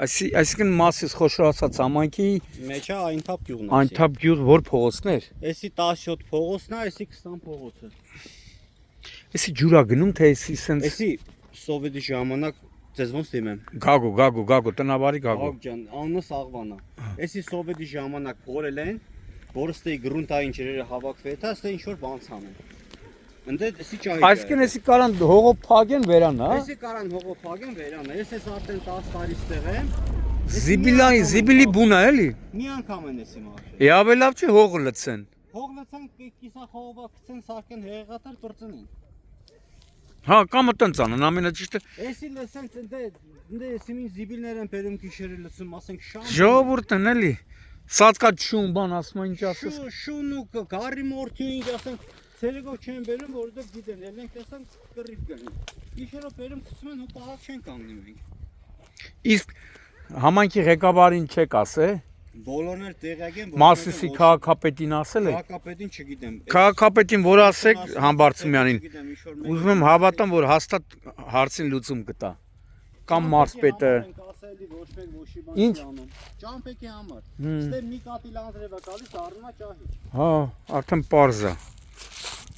Այսինքն մասից խոշոր ասած ամանքի մեջա այնթափ գյուղն է։ այնթափ գյուղ որ փողոցներ։ Էսի 17 փողոցն է, էսի 20 փողոցը։ Էսի ջուրա գնում թե էսի սենց Էսի սովետի ժամանակ ձեզ ոնց դիմեմ։ Գագու տնավարի գագու։ Գագ ջան, անունը Սաղվանա։ Էսի սովետի ժամանակ փորել են, որ ստե գրունտային ջրերը հավաքվել, դա ստե ինչ որ բան ցանեն։ Ընդ էսի ճահիճ։ Այսինքն էսի կարան հողով փագեն վերան, հա։ Էսի կարան հողով փագեն վերան, ես արդեն 10 տարի ստեղ եմ։ Զիբիլի բուն է էլի։ Մի անգամ են էսի մար։ Ավելի լավ չի հողը լցեն։ Հող լցան կիսա խողովակցեն սարքեն հեղեղատար բրծնին։ Հա, կամ տենց անեն, ամենաճիշտը։ Էսի լսեն դե էսի մին զիբիլներ են բերում գիշերը լցում, ասենք շամ։ Ժողովուրդն էլի։ Սածկա շուն բան ասում ինչ ասես։ Շուն ու գարի մորթի ինչ ասենք ցերեգով չեն բերում, որովհետև գիտեն, ելենք տեսան կռիվ գնի։ Գիշերով բերում գցում են ու պահակ չեն կանգնում մենք։ Իսկ համանքի ղեկավարին չեք ասե։ Բոլորն էլ տեղյակ են, Մասիսի քաղաքապետին ասել եք։ Քաղաքապետին չգիտեմ։ Քաղաքապետին որ ասեք Համբարձումյանին։ Ուզում եմ հավատամ, որ հաստատ հարցին լուծում կտա։ Կամ մարզպետը։ Ինչ։ Ճամփեքի համար։ Ստե մի կատի լանձրև է գալիս, առնում է ճահիճ։ Հա, արդեն པարզ է։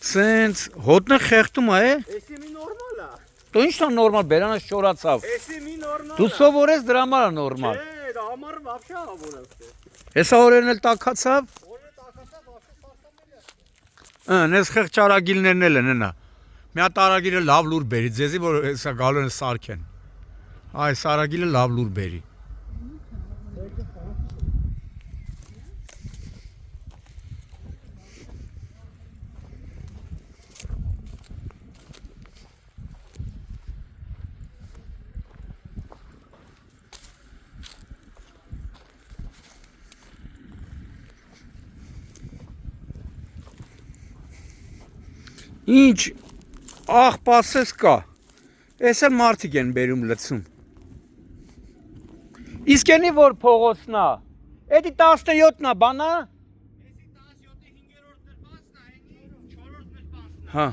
Սենց հոտնը խեղդում է։ Էսի մի նորմալ է։ Դու ի՞նչ է նորմալ, բերանը շորացավ։ Էսի մի նորմալ։ Դու սովորես դրա համար է նորմալ։ Չէ, ամառը вообще ավորացե։ Հեսա օրերն էլ տակացավ։ Օրը տակացավ, вообще սարսամել է։ Այս խեղ ճարագիլներն էլ են նա։ Մի հատ արագիլը լավ լուր բերի, ձեզի որ հեսա գալու են սարքեն։ Այս արագիլը լավ լուր բերի։ Ինչ աղբասես կա, ես էլ մարդիկ են բերում լծում, իսկ ենի որ փողոցնա, էդի 17-նա բանա, Էսի 17-ի 5-րդ դրվածն է, այնի 4-րդ դրվածն է։ հա,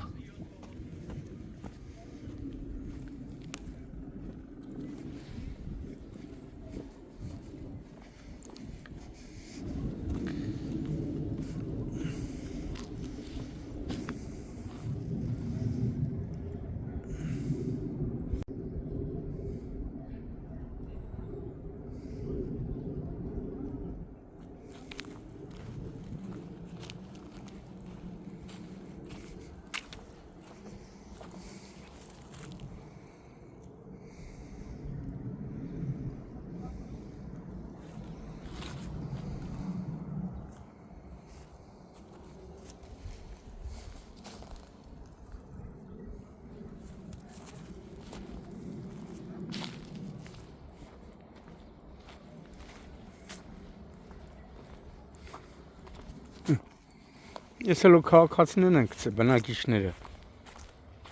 ես էլ ու քաղաքացիներն են գցել, բնակիչները,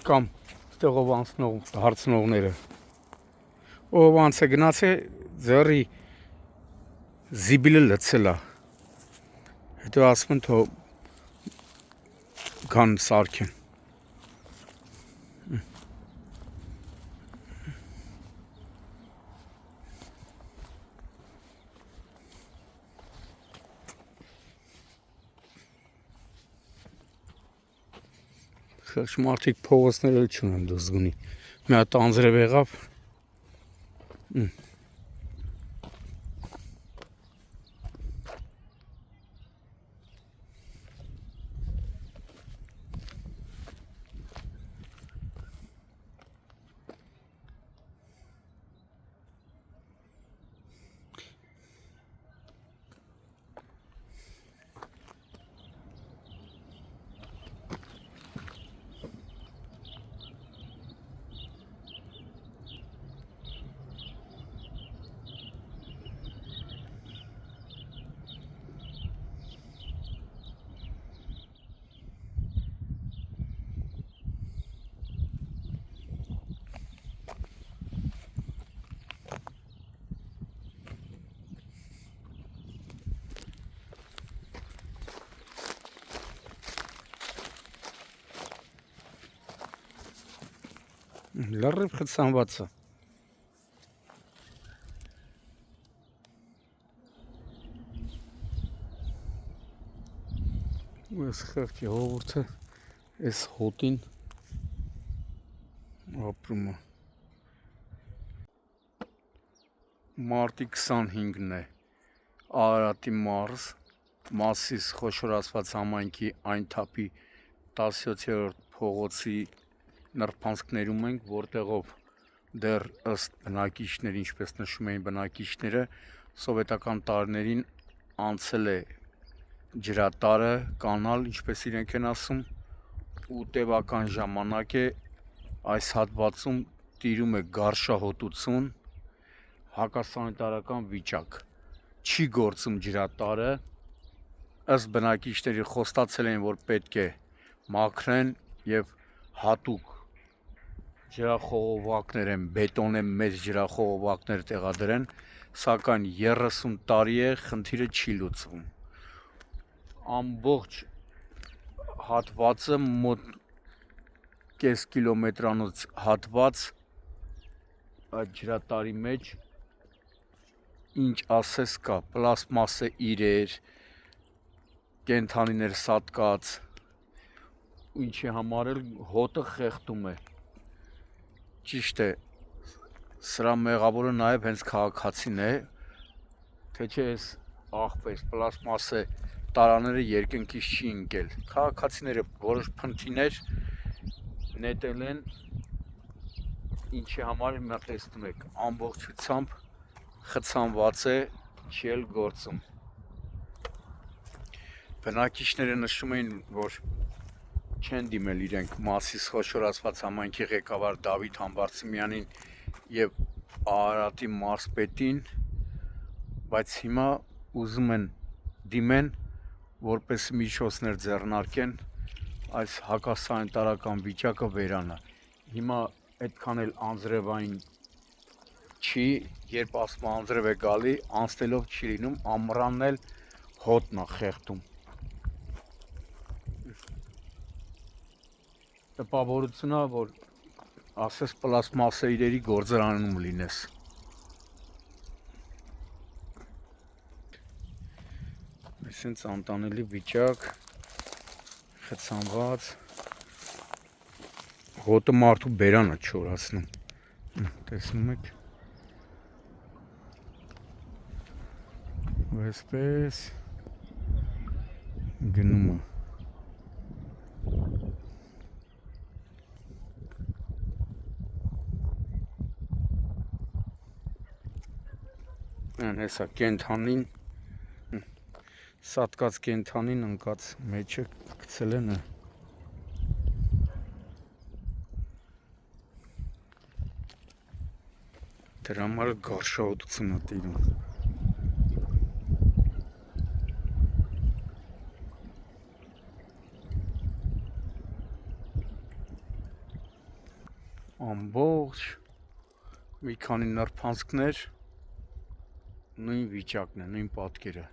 կամ ստեղով անցնող հարցնողները, ով անց է գնաց է ձեռի զիբիլը լցել է, հետո ասում են թո գան սարքեն։ Խեղճ մարդիկ փողոցներ էլ չունեն դու զգունի, մի հատ անձրև եղավ, լրիվ խցանված է։ Այս խեղճ ժողովուրդը այս հոտին ապրում է։ Մարտի 25-ն է, Արարատի մարզ, Մասիս խոշոր ասված համայնքի այն թափի 17-րդ փողոցի նրբանցքներում ենք, որտեղով դեռ ըստ բնակիչների, ինչպես նշում էին բնակիչները, սովետական տարիներին անցել է ջրատարը, կանալ, ինչպես իրենք են ասում, ու տևական ժամանակ է այս հատվածում տիրում է գարշահոտություն, հակասանիտարական վիճակ, չի գործում ջրատարը, ըստ բնակիչների խոստացել են, որ պետք է մաքրեն եւ հատուկ ջրախողովակներ են, բետոնե մեծ ջրախողովակներ տեղադրեն, սակայն 30 տարի է խնդիրը չի լուծվում։ Ամբողջ հատվածը մոտ կես կիլոմետրանոց հատված այդ ջրատարի մեջ ինչ ասես կա, պլաստմասե իրեր, կենդանիներ սատկած, ինչի համար էլ հոտը խեղդում է։ Ճիշտ է, սրա մեղավորը նաև հենց քաղաքացին է, թե չէ այս աղբեր պլաստմասե տարաները երկնքից չի ընկել։ Քաղաքացիները որոշ փնթիներ նետել են, ինչի համար հիմա տեսնում եք, ամբողջությամբ խցանված է, չի էլ գործում։ Բնակիչները նշում էին, որ չեն դիմել իրենք Մասիս խոշոր ասված համայնքի ղեկավար Դավիթ Համբարձումյանին եւ Արարատի մարզպետին, բայց հիմա ուզում են դիմեն, որպես միջոցներ ձեռնարկեն այս հակասանիտարական վիճակը վերանա։ Հիմա այդքան էլ անձրևային չի, երբ ասում անձրև է գալի, անցնելով չի լինում, ամռանն էլ հոտն է խեղդում։ Տպավորություն է, որ ասես պլաստմասե իրերի գործարանում լինես։ Այսինքն անտանելի վիճակ, խցանված, հոտը մարդու բերանը չորացնում, տեսնում եք, այսպես գնում է։ Հեսա կենդանին, սատկած կենդանին ընկած մեջը գցել են։ Դրա համար գարշահոտություն է տիրում։ Ամբողջ մի քանի նրբանցքներ նույն վիճակն է, նույն պատկերը։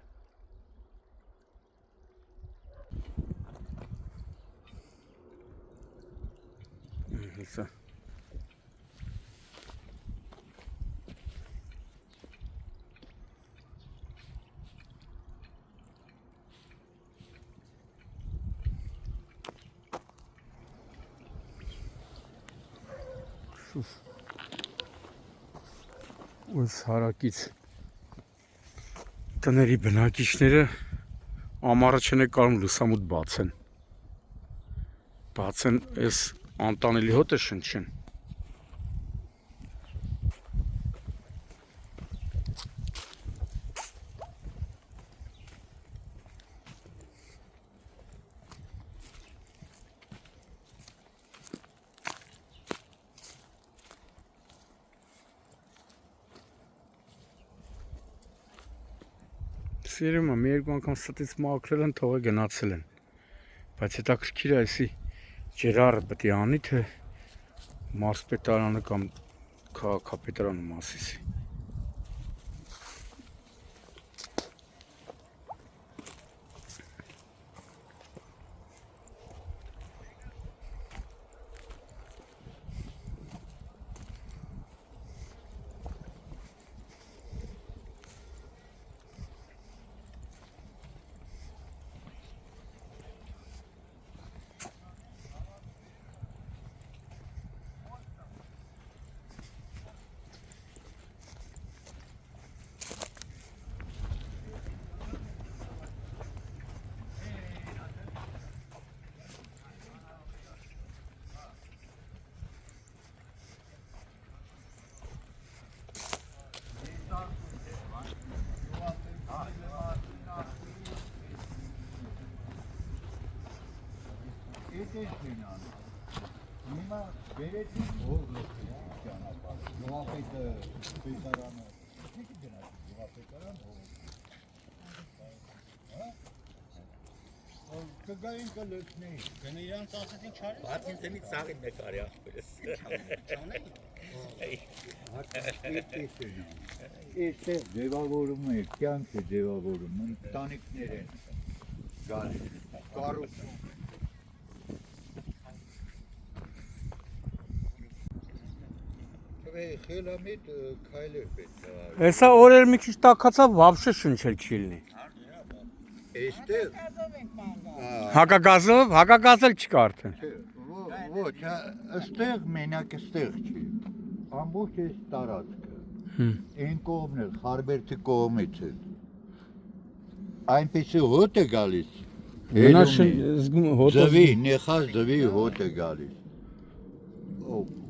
Հեսա Ось հարակից տների բնակիչները ամառը չեն կարող լուսամուտ բացեն այս անտանելի հոտը շնչեն։ Սիրում եմ, մի երկու անգամ ստից մաքրել են, թողը գնացել են, բայց հետաքրքիր է այսի ջրառը պետք է անի, թե մարզպետարանը կամ քաղաքապետարանը Մասիսի։ Հիմա բերեցին հողլոքի ճանապարհ։ Գյուղապետը պետարանը։ Ինչ գնաց գյուղապետարան հող։ Հա։ Կգային կլցնեին։ Գնա իրանց ասեցին չարի։ Բացին տնից սաղին նկարի ախպերս։ Այստեղ ձևավորում է, կյանքը ձևավորում, ընտանիքներ են գալիս, կառուցում։ Խելամիտ քայլեր պետք է։ Հեսա օրեր մի քիչ տակացավ, вообще շնչել չի լինի։ Այստեղ Հակագազել չկա արդեն։ ոչ, այստեղ մենակ այստեղ չի։ Ամբողջ այս տարածքը։ Այն կողմն է, Խարբերդի կողմից է։ Այնպեսի հոտ է գալիս։ Զգում հոտը Ձվի, նեխած ձվի հոտ է գալիս։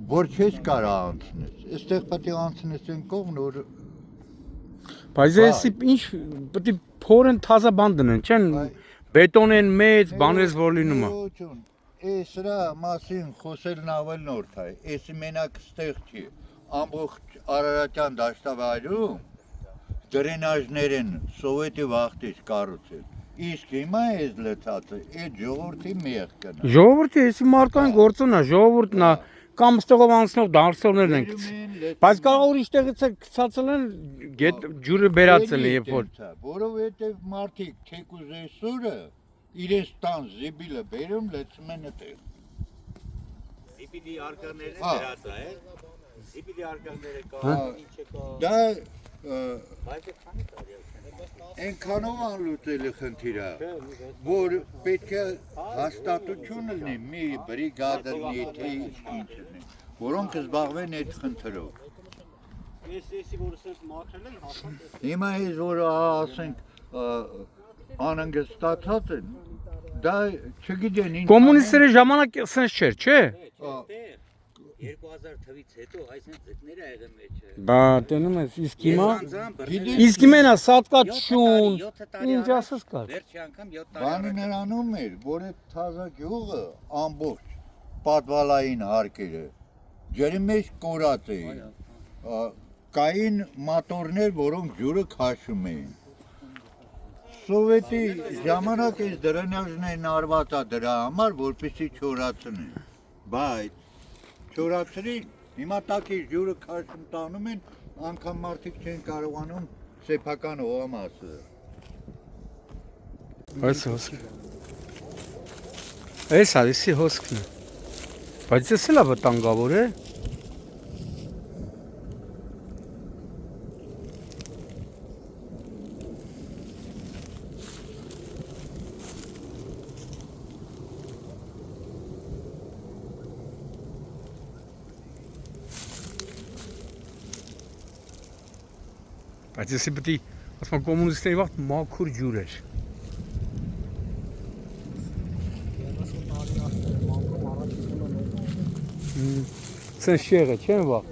Որ չես կարա անցնես։ Այստեղ պետք է անցնես այն կողմն, որ Բայց էսի ինչ պետք է փորեն թազա բան դնեն, չեն բետոն են մեծ, բաներս որ լինում է։ Այս սրա մասին խոսելն ավելի նորդ է։ Էսի մենակ այստեղ չի։ Ամբողջ Արարատյան դաշտավայրում դրենաժներ են սովետի վաղտից կառուցել։ Իսկ հիմա այս լցածը այդ ժողովրդի մեղքն է։ Ժողովուրդը էսի մարդկային գործն է, ժողովուրդն է կամ ստողով անցնող դարձողներն են։ Բայց կարող ուրիշ տեղից է գցածել են ջուրը բերածել է երբ որ։ Որովհետև մարդիկ թեկուզ այսօրը իրենց տան զիբիլը բերում լցում են այդտեղ։ Զիպիդի արկաները դրած է։ Զիպիդի արկաները կա, ինչը կա։ Դա Բայց քանի տարի է։ այնքանով անլուծել է խնդիրը, որ պետք է հաստատություն լինի մի բրիգադի թե ինչ-ինչ, որոնք զբաղվեն այդ խնդրով։ Էսի որ ասես մաքրել են հաստատ։ Հիմա այս որ ասենք անհանգստացած են, դա չգիտեն ինչ։ Կոմունիստների ժամանակ սենց չէր, չէ։ 2000 թվից հետո այսինքն ձկները եղել մեջը։ Բա տենում ես, իսկ հիմա նա սատկացություն, ինչ ասես կար։ Վերջի անգամ 7 տարի։ Բանը նրանում էր, որ այդ թազա գյուղը ամբողջ պատվալային հարկերը ջրի մեջ կորած էին։ Կային մատորներ, որոնք ջուրը քաշում էին։ Սովետի ժամանակ այս դրենաժներն արված է դրա համար, որպեսզի չորացնեն։ Բայց չորացրին, հիմա տակից ջուրը քաշում տանում են, անգամ մարդիկ չեն կարողանում սեփական հողամասը։ Այս հոսքը։ Էսի հոսքն է։ Բայց ես էլ վտանգավոր է։ Բայց եսի պետք է ասում կոմունիստների վաղ մաքուր ջուր էր։ Սենց շեղը չեն վաղ։